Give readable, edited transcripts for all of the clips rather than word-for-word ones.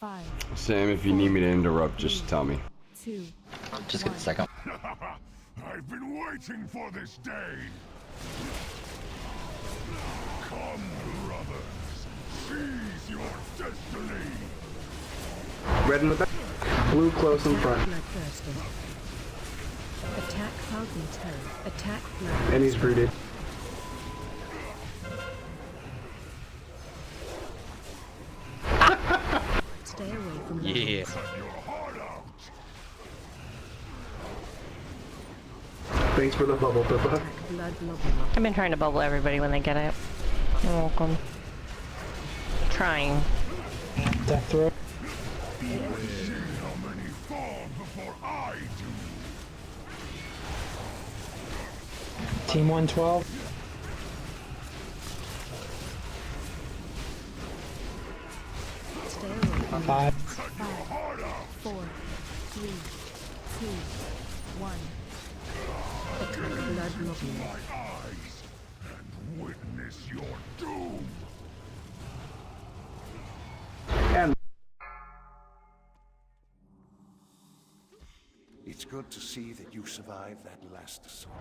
5. Sam, if you need me to interrupt, just tell me. 2. Just get a second. I've been waiting for this day. Come, brothers. Seize your destiny. Red in the back, blue close in front. Bloodthirster. Attack Falcon Terror. Attack Bloodthirster. And he's rooted. Stay away from Yeah. Cut your heart out. Thanks for the bubble, Pippa. Attack Blood Globule. I've been trying to bubble everybody when they get it. You're welcome. Trying. Death throw. See how many fall before I do. Team 112. Stay away from 5. Cut your heart out. 4, 3, 2, 1. Attack Blood Globule. My eyes and witness your doom. And It's good to see that you survived that last assault.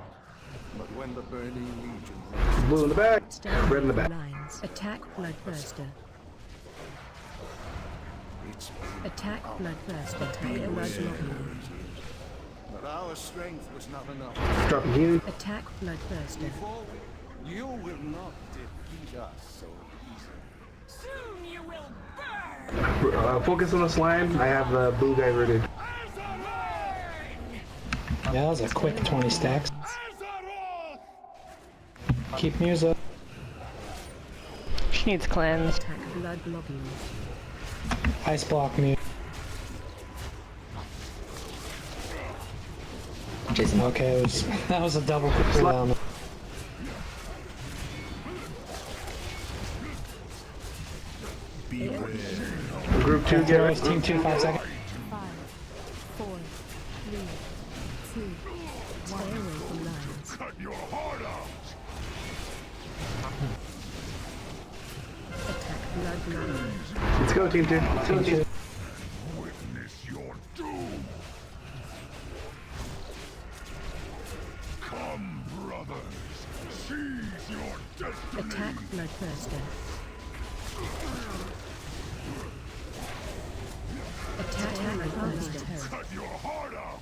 But when the Burning Legion blue in the back, Stay away red in the from back. lines. Attack Bloodthirster. it's Attack Bloodthirster. Attack Blood Globule. but our strength was not enough. Dropping healing. Attack Bloodthirster. Before you will not defeat us so easily. Focus on the slime. I have the blue guy rooted. Yeah, that was a quick 20 stacks. Keep Muse up. She needs cleansed. Attack Blood Globule. Ice block Muse. Jason. Okay, that was a double cooldown. Group 2, Death get throw ready. is Team 2, 5 seconds. 5, 4, 3, 2, 1. Stay away from lines. Cut your heart out. Attack Blood Globule. Let's go, Team 2. Let's go, Team 2. Witness your doom. Come, brothers. Seize your destiny. Attack Bloodthirster. Attack Bloodthirster. Cut your heart out.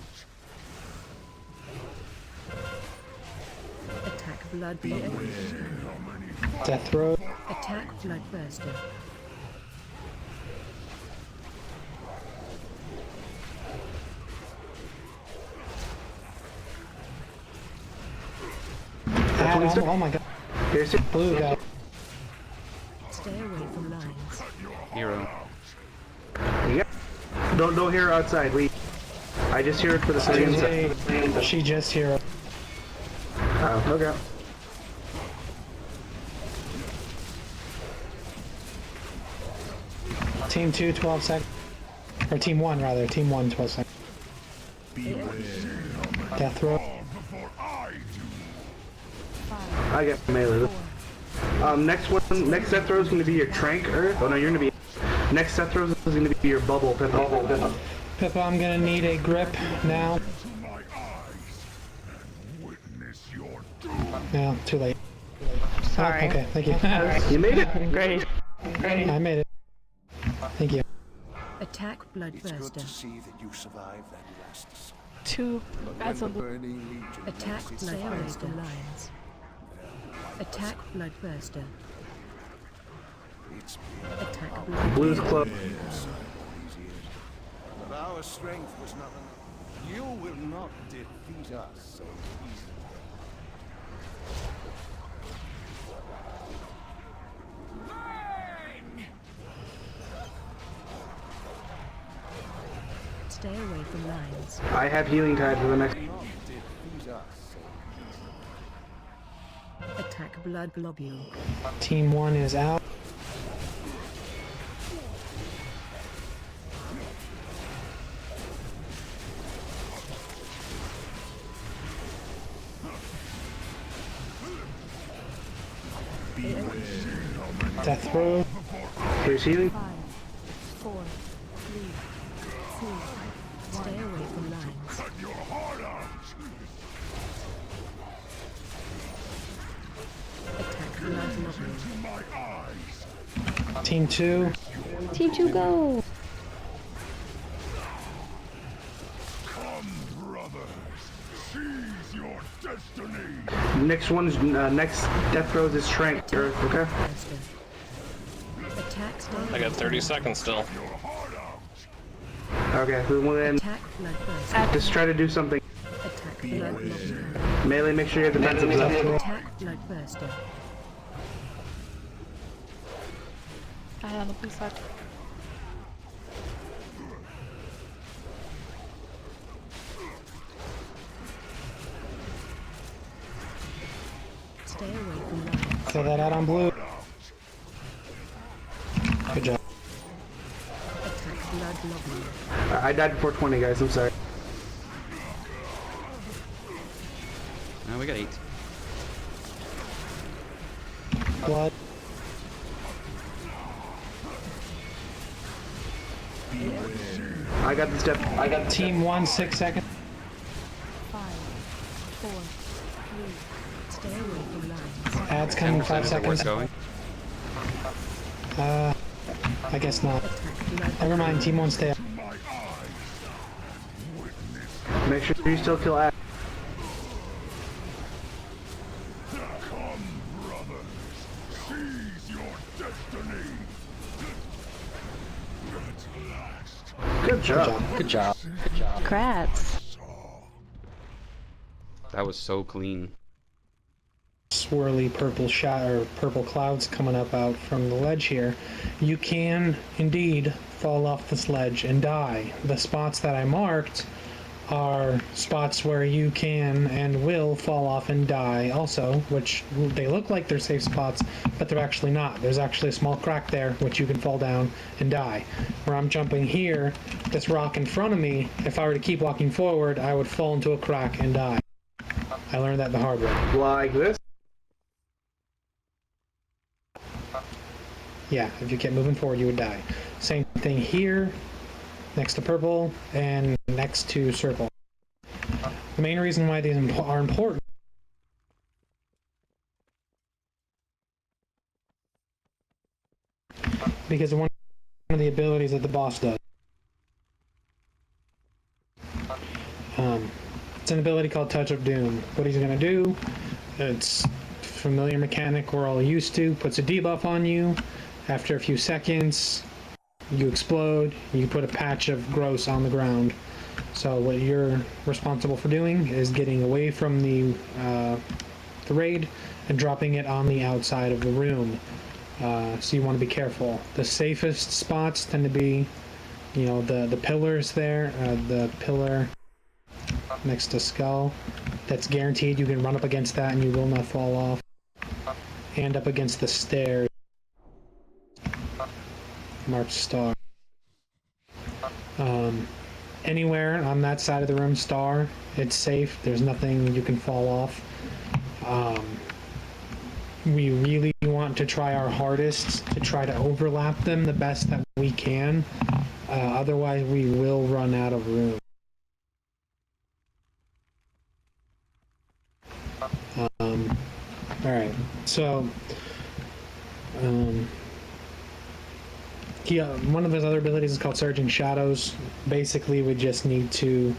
Attack Blood Globule. Death throw. Attack Bloodthirster. Adam, oh my god. Here's it. Blue guy. Stay away from lines. Hero. Yeah. Don't hear her outside. Wait. I just hear it for the same side. She just here. Oh, okay. Team 2, 12 seconds. Or Team 1 rather. Team 1, 12 seconds. Death throw. Before I do. I got melee. Next set throw is going to be your Trank Earth. Oh no, you're going to be. Next set throw is going to be your Bubble. Pippa. Pippa, I'm gonna need a grip now. To my eyes and witness your doom. No, too late. Sorry. Oh, okay, thank you. You made it. Great. I made it. Thank you. Attack It's good to Bloodthirster. see that you survived that last assault. 2 But as a when the Burning Legion Attack makes its Bloodthirster final lines. Attack Bloodthirster. it's Attack Blood. Blue's close. these years. But our strength was not enough. You will not defeat us so easily. Stay away from lines. I have healing tide for the next. Not defeat us so easily. Attack Blood Globule. Team 1 is out. Death throw. Here's healing. 5, 4, Team 2. Team 2 go! Come, brothers. Seize your destiny. Next one's next death throws is strength, Earth. Okay. Attack stay. I got 30 seconds still. Okay. Then Attack bloodburst. just try to do something. Attack bloodburst. Melee. Make sure your defensive's up. Attack bloodburster. On the blue side. Stay away from light. Throw that out on blue. Good job. Attack blood lobby. I died before 20, guys. I'm sorry. We got 8. Blood. I got the step. I got Team 1, 6 seconds. 5, 4, 3. Stay away from light. Ads coming 5 Is it worth seconds. going? I guess not. Attack blood. Never mind, Team 1 stay up. Make sure you still kill Ash. Come, brothers. Seize your destiny. At last. Good job. Good job. Congrats. That was so clean. Swirly purple shot or purple clouds coming up out from the ledge here. You can indeed fall off this ledge and die. The spots that I marked are spots where you can and will fall off and die also, which they look like they're safe spots, but they're actually not. There's actually a small crack there which you can fall down and die. Where I'm jumping here, this rock in front of me, if I were to keep walking forward, I would fall into a crack and die. I learned that the hard way. Like this. Yeah, if you kept moving forward, you would die. Same thing here, next to purple, and next to circle. The main reason why these are important because of one of the abilities that the boss does. It's an ability called Touch of Doom. What he's going to do, it's a familiar mechanic we're all used to, puts a debuff on you. After a few seconds, you explode, you put a patch of gross on the ground. So what you're responsible for doing is getting away from the raid and dropping it on the outside of the room. So you want to be careful. The safest spots tend to be, you know, the pillars there, the pillar next to skull. That's guaranteed you can run up against that and you will not fall off. And up against the stairs. Marked star. Anywhere on that side of the room, star, it's safe. There's nothing you can fall off. We really want to try our hardest to try to overlap them the best that we can. Otherwise, we will run out of room. Alright, so one of his other abilities is called Surging Shadows. Basically, we just need to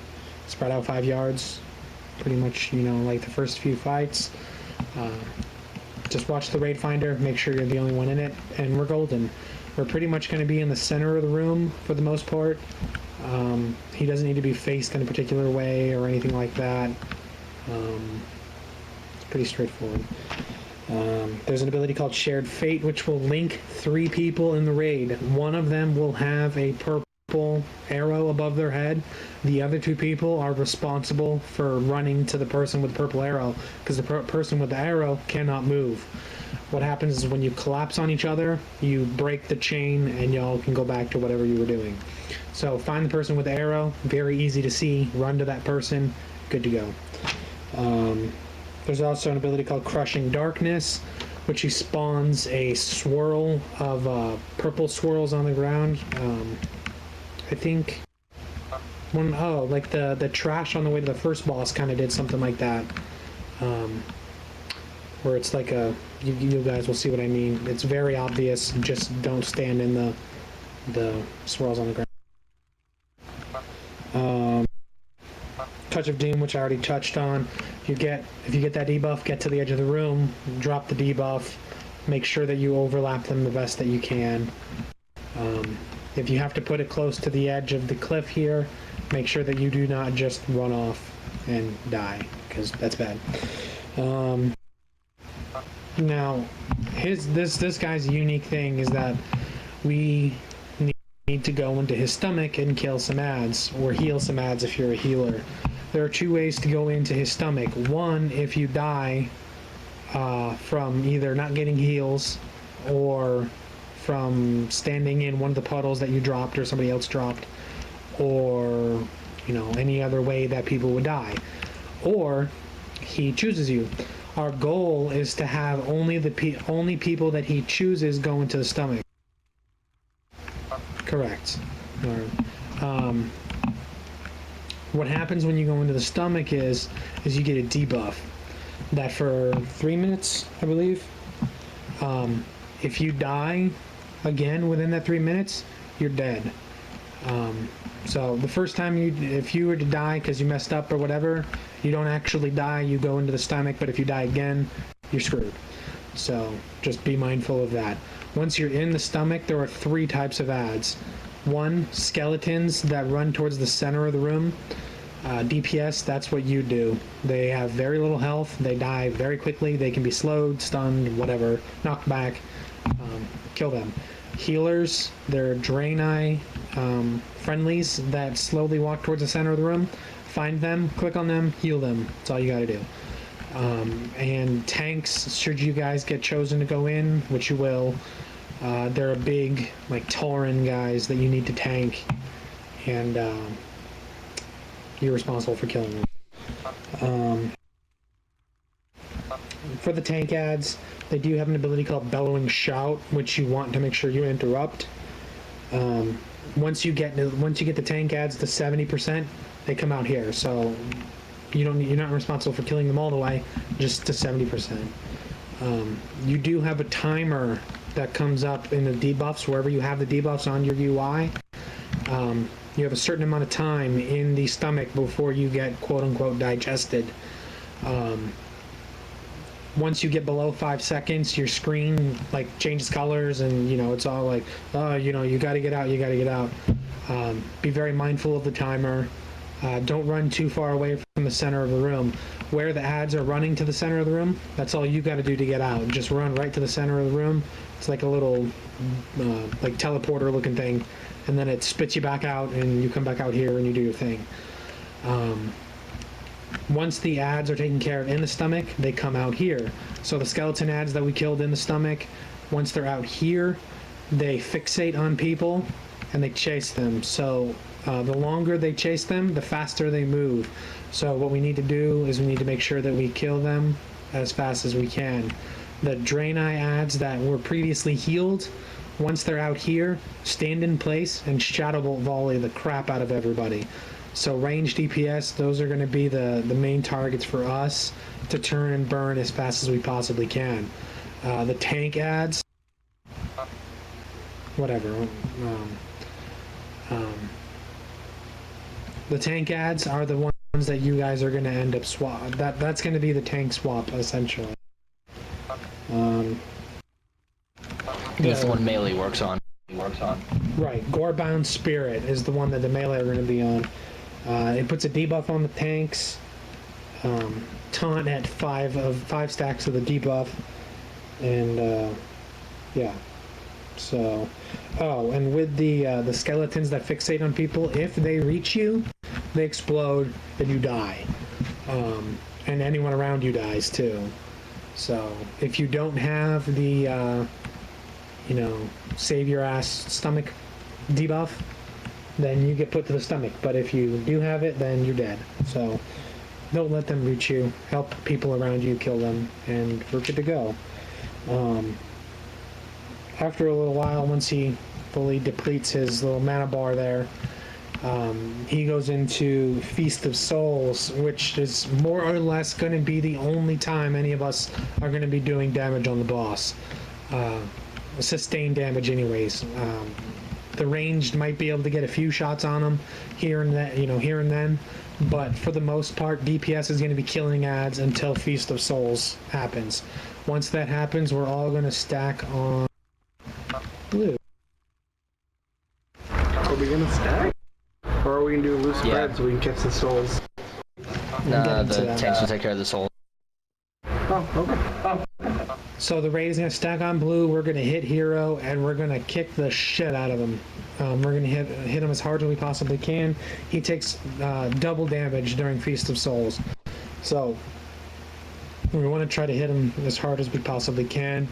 spread out 5 yards. Pretty much, you know, like the first few fights. Just watch the raid finder, make sure you're the only one in it, and we're golden. We're pretty much going to be in the center of the room for the most part. He doesn't need to be faced in a particular way or anything like that. It's pretty straightforward. There's an ability called Shared Fate, which will link 3 people in the raid. One of them will have a purple arrow above their head. The other 2 people are responsible for running to the person with the purple arrow, because the person with the arrow cannot move. What happens is when you collapse on each other, you break the chain and y'all can go back to whatever you were doing. So find the person with the arrow, very easy to see, run to that person, good to go. There's also an ability called Crushing Darkness, which he spawns a swirl of purple swirls on the ground. I think like the trash on the way to the first boss kind of did something like that. where it's like a, you guys will see what I mean. It's very obvious. Just don't stand in the swirls on the ground. Touch of Doom, which I already touched on. If you get that debuff, get to the edge of the room, drop the debuff, make sure that you overlap them the best that you can. If you have to put it close to the edge of the cliff here, make sure that you do not just run off and die, because that's bad. Now, this guy's unique thing is that we need to go into his stomach and kill some ads, or heal some ads if you're a healer. There are two ways to go into his stomach. One, if you die from either not getting heals or from standing in one of the puddles that you dropped or somebody else dropped, or any other way that people would die, or he chooses you. Our goal is to have only people that he chooses go into the stomach. Correct. What happens when you go into the stomach is you get a debuff that for 3 minutes, I believe. If you die again within that 3 minutes, you're dead. So the first time if you were to die because you messed up or whatever, you don't actually die, you go into the stomach, but if you die again, you're screwed. So just be mindful of that. Once you're in the stomach, there are 3 types of ads. One, skeletons that run towards the center of the room. DPS, that's what you do. They have very little health, they die very quickly, they can be slowed, stunned, whatever, knocked back. Kill them. Healers, they're Draenei friendlies that slowly walk towards the center of the room. Find them, click on them, heal them. That's all you gotta do. And tanks, should you guys get chosen to go in, which you will, they're a big, like, Tauren guys that you need to tank, and you're responsible for killing them. For the tank ads, they do have an ability called Bellowing Shout, which you want to make sure you interrupt. Once you get the tank ads to 70%, they come out here. So you're not responsible for killing them all the way, just to 70%. You do have a timer that comes up in the debuffs wherever you have the debuffs on your UI. You have a certain amount of time in the stomach before you get quote-unquote digested. Once you get below 5 seconds, your screen changes colors, and it's all like, oh, you gotta get out, you gotta get out. Be very mindful of the timer. Don't run too far away from the center of the room. Where the ads are running to the center of the room, that's all you gotta do to get out. Just run right to the center of the room. It's like a little teleporter looking thing, and then it spits you back out, and you come back out here and you do your thing. Once the ads are taken care of in the stomach, they come out here. So the skeleton ads that we killed in the stomach, once they're out here, they fixate on people and they chase them. So the longer they chase them, the faster they move. So what we need to do is we need to make sure that we kill them as fast as we can. The Draenei ads that were previously healed, once they're out here, stand in place and Shadow Bolt volley the crap out of everybody. So range DPS, those are going to be the main targets for us to turn and burn as fast as we possibly can. The tank ads, whatever. The tank ads are the ones that you guys are going to end up swap. That's going to be the tank swap essentially. That's the one melee works on. Right, Gorebound Spirit is the one that the melee are going to be on. It puts a debuff on the tanks. Taunt at 5 stacks of the debuff, and yeah. So, and with the skeletons that fixate on people, if they reach you, they explode and you die, and anyone around you dies too. So if you don't have the save your ass stomach debuff, then you get put to the stomach. But if you do have it, then you're dead. So don't let them reach you. Help people around you, kill them, and we're good to go. After a little while, once he fully depletes his little mana bar there, He goes into Feast of Souls, which is more or less going to be the only time any of us are going to be doing damage on the boss. Sustained damage anyways. The ranged might be able to get a few shots on him here and then, but for the most part, DPS is going to be killing ads until Feast of Souls happens. Once that happens, we're all going to stack on blue. Are we gonna stack? Or are we gonna do a loose spread so we can catch the souls? Nah, the tanks will take care of the soul. Oh, okay. So the raid is going to stack on blue, we're going to hit hero, and we're going to kick the shit out of him. We're going to hit him as hard as we possibly can. He takes double damage during Feast of Souls. So we want to try to hit him as hard as we possibly can.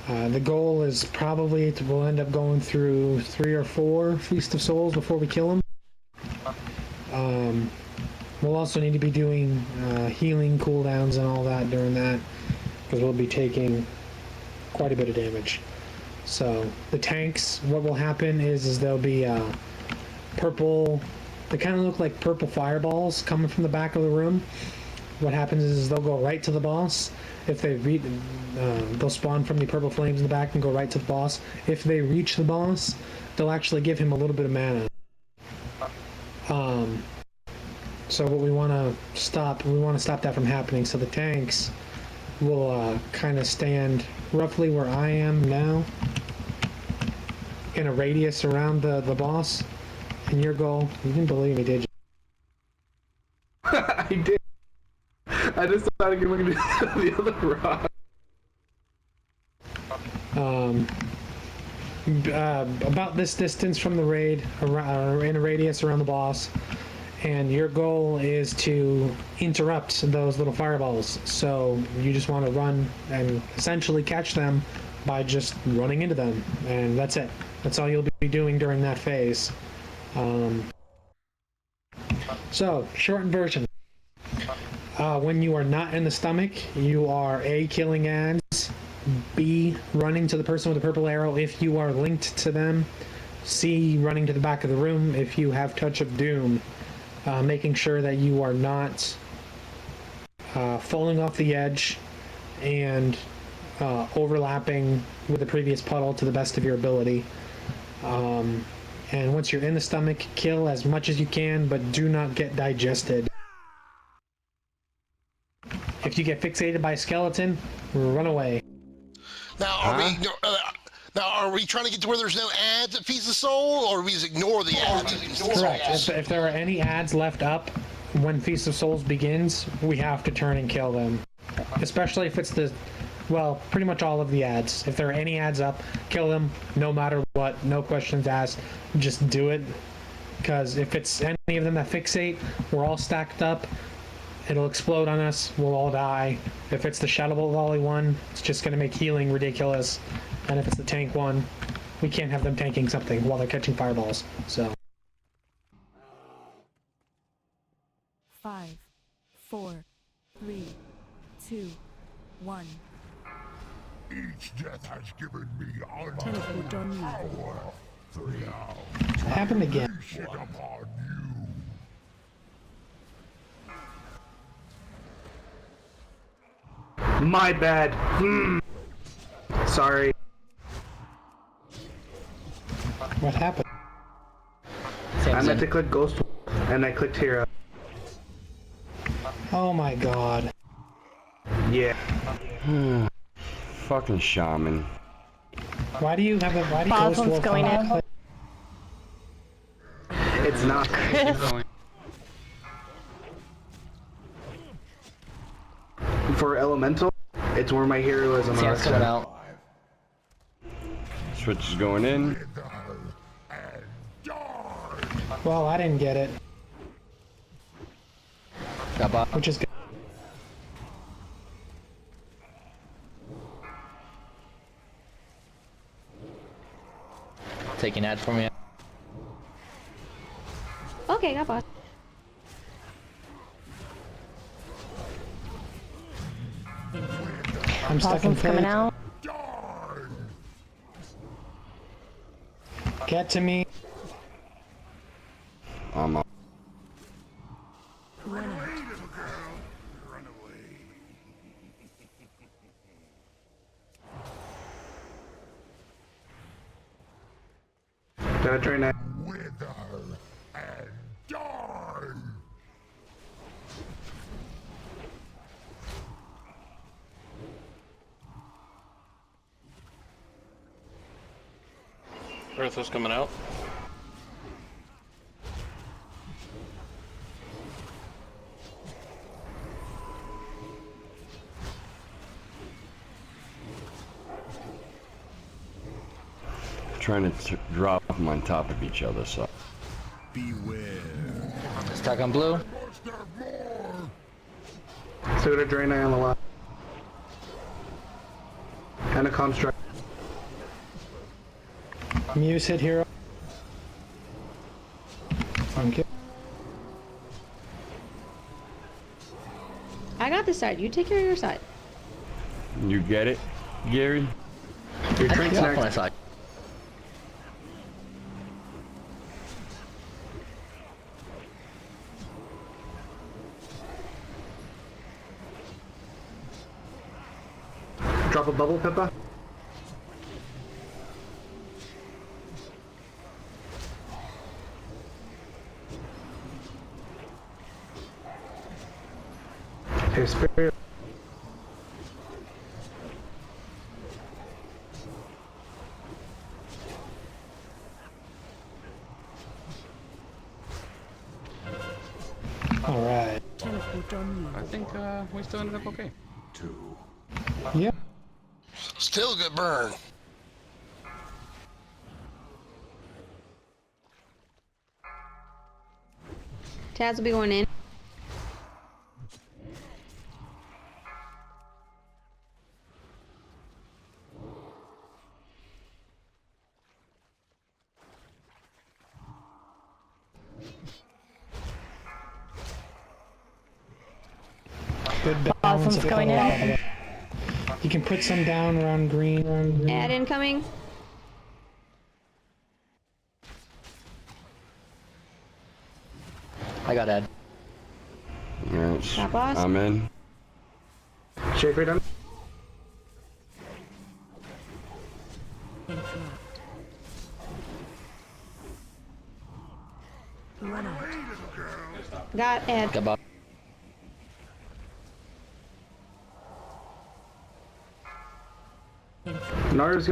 The goal is probably we'll end up going through 3 or 4 Feast of Souls before we kill him. We'll also need to be doing healing cooldowns and all that during that, because we'll be taking quite a bit of damage. So the tanks, what will happen is there'll be purple, they kind of look like purple fireballs coming from the back of the room. What happens is they'll go right to the boss. If they they'll spawn from the purple flames in the back and go right to the boss. If they reach the boss, they'll actually give him a little bit of mana. So what we want to stop that from happening. So the tanks will kind of stand roughly where I am now, in a radius around the boss. And your goal, you didn't believe me, did you? I did. I just thought I could look at the other rock. About this distance from the raid, or in a radius around the boss, and your goal is to interrupt those little fireballs. So you just want to run and essentially catch them by just running into them, and that's it. That's all you'll be doing during that phase. So, shortened version. When you are not in the stomach, you are A, killing ads, B, running to the person with the purple arrow if you are linked to them, C, running to the back of the room if you have Touch of Doom, making sure that you are not falling off the edge and overlapping with the previous puddle to the best of your ability. And once you're in the stomach, kill as much as you can, but do not get digested. If you get fixated by a skeleton, run away. Now, are we trying to get to where there's no ads at Feast of Soul, or we just ignore the ads at Feast of Soul? Correct. If there are any ads left up when Feast of Souls begins, we have to turn and kill them. Especially if it's well, pretty much all of the ads. If there are any ads up, kill them, no matter what, no questions asked, just do it. Because if it's any of them that fixate, we're all stacked up, it'll explode on us, we'll all die. If it's the Shadow Bolt Volley one, it's just going to make healing ridiculous. And if it's the tank one, we can't have them tanking something while they're catching fireballs. So 5, 4, 3, 2, 1. Each death has given me Teleport on you. power. Now, it happened again. unleash it upon you. My bad. Sorry. What happened? I meant to click Ghost and I clicked Hero. Oh my god. Yeah. Fucking shaman. Why do you have a Ghost Boswell's Wolf going on? in. It's not. For Elemental, it's where my hero is on Yeah, it's coming out. Switch is going in. Well, I didn't get it, Got bot. which is good. Taking ad for me. Okay, got bot. I'm stuck in Boswell's coming fate. out. Get to me. I'm up. Run out. Hey, little girl, run away. Gotta drain that. Wither and die. Earth was coming out. Trying to drop them on top of each other, so. Beware. Stuck on blue. Must have more. So gonna drain that on the left. And a construct. Muse hit hero. Thank you. I got this side. You take care of your side. You get it, Gary? Your I drink's picked up when I next. saw it. Drop a bubble, Pippa. Okay, spirit. Alright. Teleport on I think we still ended up okay. Yep. Still a good burn. Taz will be going in. Good balance. Boston's going in. You can put some down around green. Ad incoming. I got Ed. Yes. Stop boss. I'm in. Shaper done. Interrupt. Run out. Got Ed. Got Bob. Nara's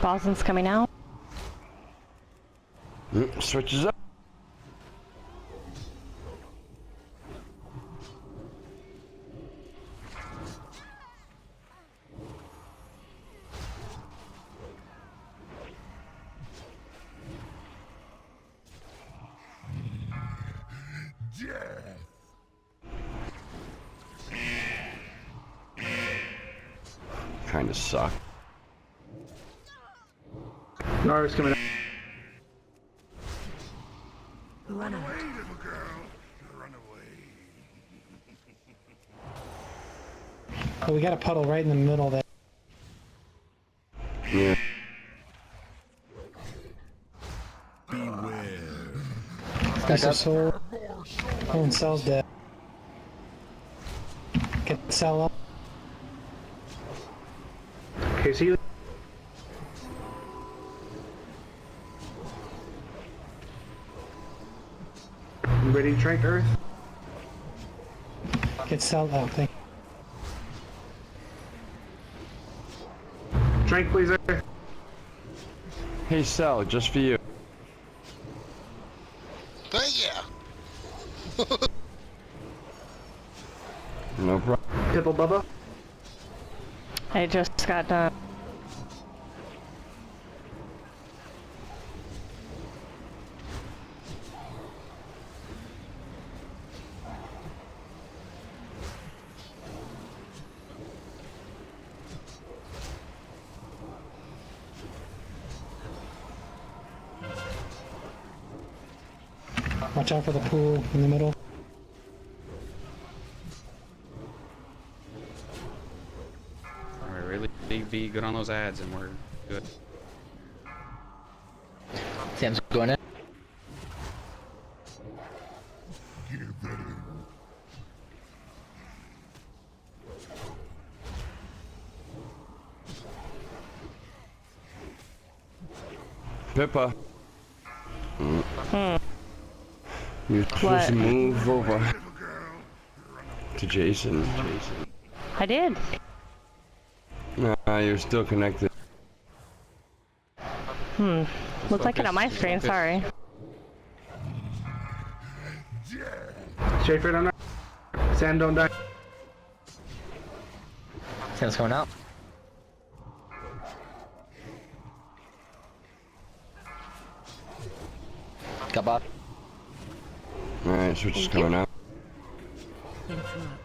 Boston's coming out. Switches up. Death. Kinda suck. Nara's coming out. Run out. Hey, little girl, run away. Oh, we got a puddle right in the middle there. Yeah. Beware. Piece of sword. Oh, and Cell's dead. Get Cell up. Okay, see you. You ready to trank Earth? Get Cell out. Thank Trank, please, Earth. Hey, Sal, just for you. Yeah. No problem. Pipple Bubba. I just got done. Watch out for the pool in the middle. Alright, really be good on those ads and we're good. Sam's going in. Give it in. Pippa. You're supposed to move over to Jason. I did. Nah, you're still connected. Looks like it on my screen, sorry. Schaefer, don't die. Sam, don't die. Sam's coming out. Got bot. Alright, switch is coming out. Interrupt.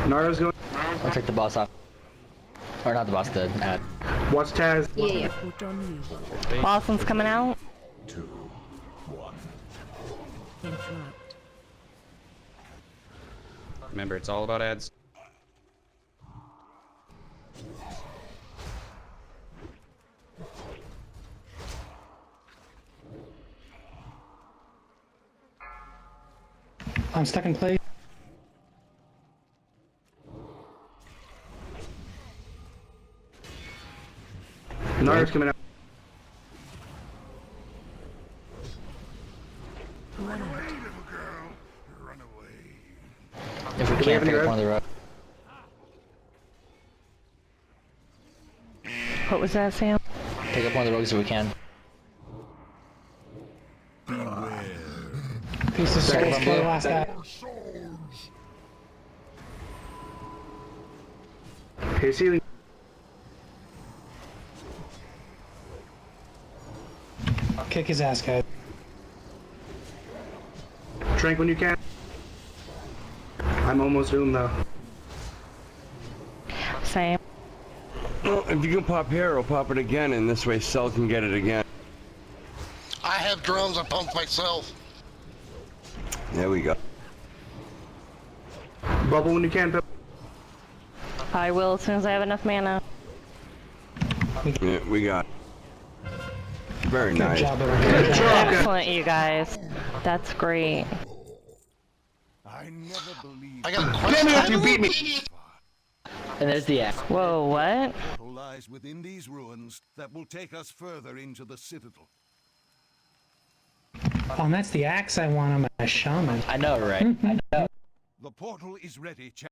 Naruto's going. I'll take the boss off. Or not the boss, the ad. Watch Taz. Yeah. Put on you. Lawson's coming out. 2, 1. Interrupt. Remember, it's all about ads. I'm stuck in place. Naruto's coming out. Run out. Little girl, run away. If we we can't have any pick up red? one of the road. What was that, Sam? Pick up one of the rogues if we can. Piece of Second souls one, for the blue. last guy. Souls. Okay, ceiling. Kick his ass, guys. Trank when you can. I'm almost doomed though. Same. Well, if you can pop Hero, pop it again, and this way Cell can get it again. I have drums. I pump myself. There we go. Bubble when you can, Pip. I will as soon as I have enough mana. Yeah, we got it. Very Good nice. job, everybody. Good job. Excellent, you guys. That's great. I never believed I got a Damn question. it, you beat me! And there's the axe. Whoa, what? portal lies within these ruins that will take us further into the citadel. Oh, and that's the axe I want on my shaman. I know, right? I know. The portal is ready.